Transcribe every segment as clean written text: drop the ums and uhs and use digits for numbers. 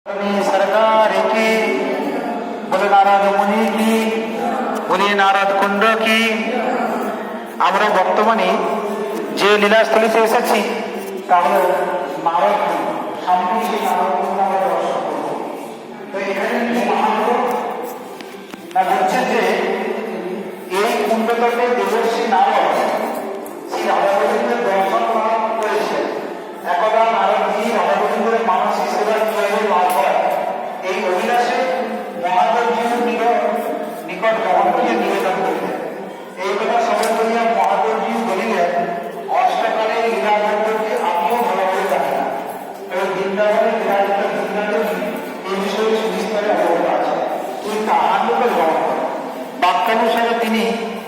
सरकार की, बोले नारद मुनि की, बोले নারদ কুণ্ড কি। আমরা বর্তমানে যে লীলাস্থলীতে এসেছি তা হল নারদ কুণ্ড। সামনে সেই নারদ কুণ্ড আমরা দর্শন করব। তো এখানে কি মহাপ্রভু না বলছেন যে এই কুণ্ডতটে দেবর্ষি নারদ শ্রী রাধা গোবিন্দের দর্শন লাভ করেছেন। একদা নারদজি রাধা গোবিন্দের মানসিক সেবার কিভাবে লাভ হয় এই অভিলাষে মহাদেবজির নিকট গ্রহণ করিয়া নিবেদন করিলেন। এই কথা শ্রবণ করিয়া মহাদেবজি বলিলেন, অষ্টকালের লীলাবর্তকে আমিও ভালোভাবে জানি না, এবং বৃন্দাবনের বিরাজিত বৃন্দাদেবী এই বিষয়ে সুবিস্তারে অবগত আছে। তিনি তাহার নিকট গ্রহণ করেন। বাক্যানুসারে তিনি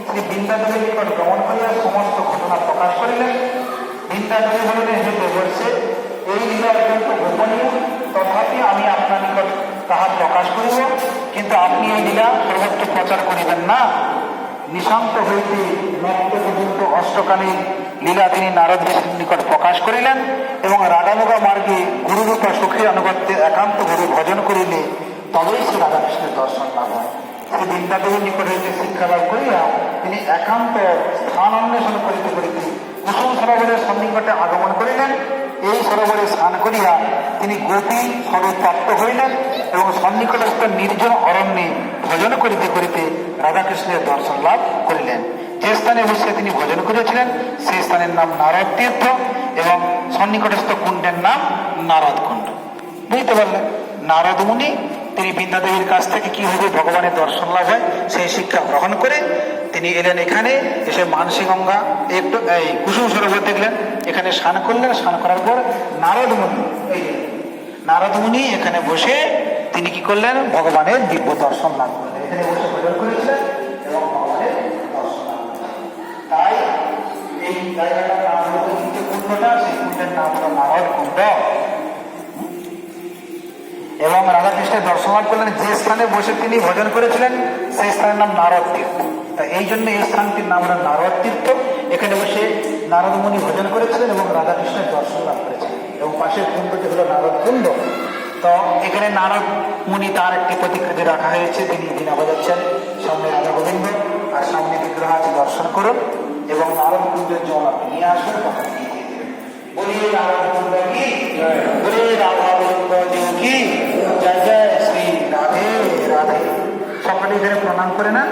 শ্রী বৃন্দাদেবীর নিকট গ্রহণ করিয়া সমস্ত ঘটনা প্রকাশ করিলেন। বৃন্দাদেবী বলিলেন, হে দেবর্ষে, এই লীলা অত্যন্ত গোপনীয়, তথাপি আমি আপনার নিকট তাহা প্রকাশ করিব, কিন্তু আপনি এই লীলা সর্বত্র প্রচার করিবেন না। নিশান্ত হইতে মত্ত পর্যন্ত অষ্টকালীন লীলা তিনি নারদ নিকট প্রকাশ করিলেন, এবং রাগানুগা মার্গে গুরুরূপা সুখের আনুগত্যে একান্ত ভাবে ভজন করিলে তবেই শ্রী রাধাকৃষ্ণের দর্শন লাভ হয়। শ্রী বৃন্দাদেবীর নিকট হইতে শিক্ষা লাভ করিয়া তিনি একান্ত স্থান অন্বেষণ করিতে করিতে কুসুম সরোবরের সন্নিকটে আগমন করিলেন। এই সরোবরে স্নান করিয়া তিনি গোপী স্বরূপ প্রাপ্ত হইলেন এবং সন্নিকটস্থ নির্জন অরণ্যে ভজন করিতে করিতে রাধাকৃষ্ণের দর্শন লাভ করিলেন। যে স্থানে বসে তিনি ভজন করেছিলেন সেই স্থানের নাম নারদ তীর্থ এবং সন্নিকটস্থ কুণ্ডের নাম নারদ কুণ্ড। বুঝতে পারলেন? নারদ মুনি তিনি বৃন্দাদেবীর কাছ থেকে কিভাবে ভগবানের দর্শন লাভ হয় সেই শিক্ষা গ্রহণ করে তিনি এলেন এখানে। এসে মানসী গঙ্গা একটু এই কুসুম সরোবর দেখলেন, এখানে স্নান করলেন। স্নান করার পর নারদ মুনি এখানে বসে তিনি কি করলেন? ভগবানের দিব্য দর্শন লাভ করলেন। এখানে বসে ভজন করেছিলেন এবং ভগবানের দর্শন লাভ করলেন। তাই এই জায়গাটার নাম হল কুণ্ডটা, সেই কুণ্ডের নাম হল নারদ কুণ্ড। এবং রাধাকৃষ্ণের দর্শন লাভ করলেন। যে স্থানে বসে তিনি ভজন করেছিলেন সেই স্থানের নাম নারদ তীর্থ। তা এই জন্য এই স্থানটির নাম হল নারদ তীর্থ। এখানে বসে নারদ মুনি ভজন করেছিলেন এবং রাধাকৃষ্ণের দর্শন লাভ করেছিলেন। এবং পাশের কুণ্ডটি হল নারদ কুণ্ড। তো এখানে নারদ মুনি তার একটি প্রতিকৃতি রাখা হয়েছে, তিনি বীণা বাজাচ্ছেন। সামনে রাধা গোবিন্দ আর সামনে বিগ্রহ আছে, দর্শন করুন এবং নারদ কুণ্ডের জল আপনি নিয়ে আসবেন, তখন দিয়ে দেবেন। বলিয়ে নারদ কুণ্ড কি, বলিয়ে রাধা গোবিন্দ কি, জয় জয় শ্রী রাধে রাধে। সকলে এখানে প্রণাম করে না।